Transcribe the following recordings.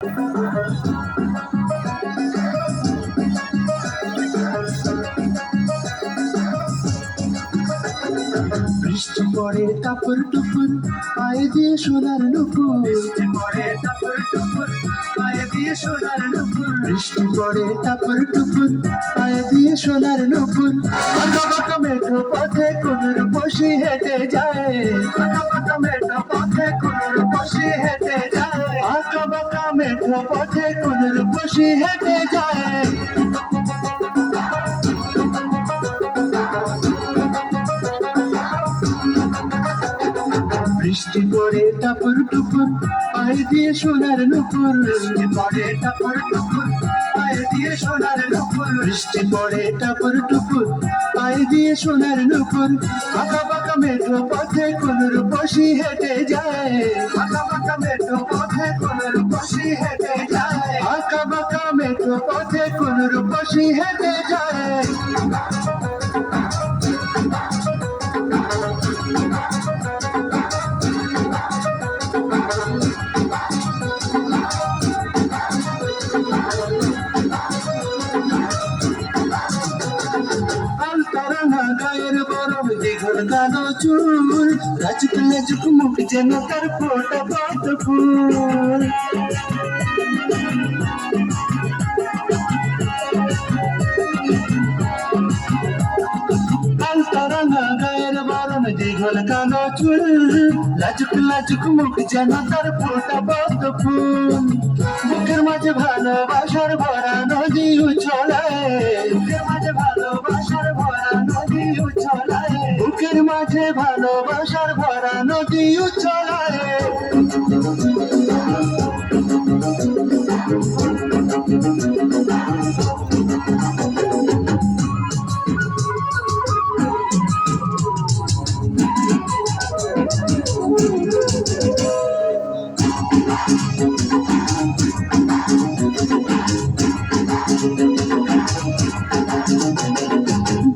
বৃষ্টি পড়ে টাপুর টুপুর পায়ে দিয়ে সোনার নুপুর। বৃষ্টি পড়ে টাপুর টুপুর পায়ে দিয়ে সোনার নুপুর। বৃষ্টি পড়ে টাপুর টুপুর পায়ে দিয়ে সোনার নুপুর। আঁকা বাঁকা মেঠো পথে কোনোর বসি হেঁটে যায়। আঁকা বাঁকা মেঠো পথে কোনোর বসি হেঁটে যায়। আঁকা বাঁকা মেঠো পথে কোনোর বসি হেঁটে যায়। বৃষ্টি পড়ে টাপুর টুপুর পায়ে দিয়ে সোনার নুপুর। বৃষ্টি পড়ে টাপুর টুপুর পায়ে দিয়ে সোনার নুপুর। বৃষ্টি পড়ে টাপুর টুপুর পায়ে দিয়ে সোনার নুপুর। আঁকা বাঁকা মেঠো পথে কোনোর বসি হেঁটে যায়। আঁকা বাঁকা মেঠো পথে কোনোর বসি হেঁটে যায়। আঁকা বাঁকা মেঠো পথে কোনোর বসি হেঁটে যায়। গায়ের বরফ দীঘল কালো চুল। লাজুক লাজুক মুখ যেন তার ফোটা পদ্ম ফুল। আলতারাঙা গায়ের বরণ দীঘল কালো চুল। লাজুক লাজুক মুখ যেন তার ফোটা পদ্ম ফুল। বুকের মাঝে ভালোবাসার ভরা নদী উছলায়। বুকের মাঝে ভালোবাসার ভরা নদী উছলায়। বুকের মাঝে ভালোবাসার ভরা নদী উছলায়।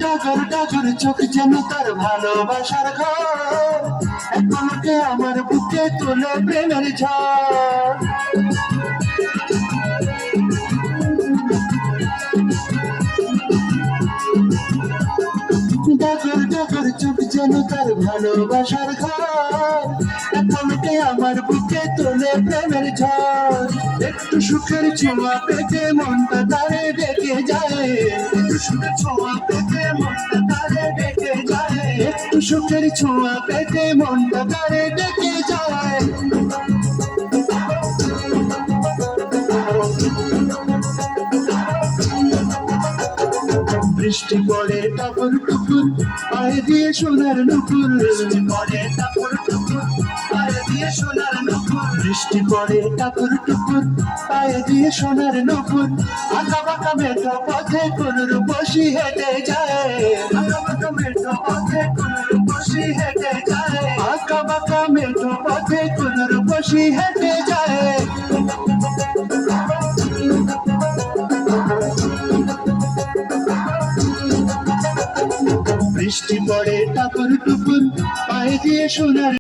ডাগর ডাগর চোখ যেন তার ভালোবাসার ঘর। এক পলকে আমার বুকে তোলে প্রেমের ঝড়। ডাগর ডাগর চোখ যেন তার ভালোবাসার ঘর। এক পলকে আমার বুকে তোলে প্রেমের ঝড়। একটু সুখের ছোঁয়া পেতে মনটা তারে ডেকে যায়। একটু সুখের ছোঁয়া পেতে মনটা তারে ডেকে যায়। একটু সুখের ছোঁয়া পেতে মনটা তারে ডেকে যায়। বৃষ্টি পড়ে টাপুর টুপুর পায়ে দিয়ে সোনার নুপুর। বৃষ্টি পড়ে টাপুর টুপুর পায়ে দিয়ে সোনার নুপুর। বৃষ্টি পড়ে টাপুর টুপুর পায়ে দিয়ে সোনার নুপুর। আঁকা বাঁকা মেঠো পথে কোনোর বসি হেঁটে যায়। আঁকা বাঁকা মেঠো পথে কোনোর বসি হেঁটে যায়। আঁকা বাঁকা মেঠো পথে কোনোর বসি হেঁটে যায়। বৃষ্টি পড়ে টাপুর টুপুর পায়ে দিয়ে সোনার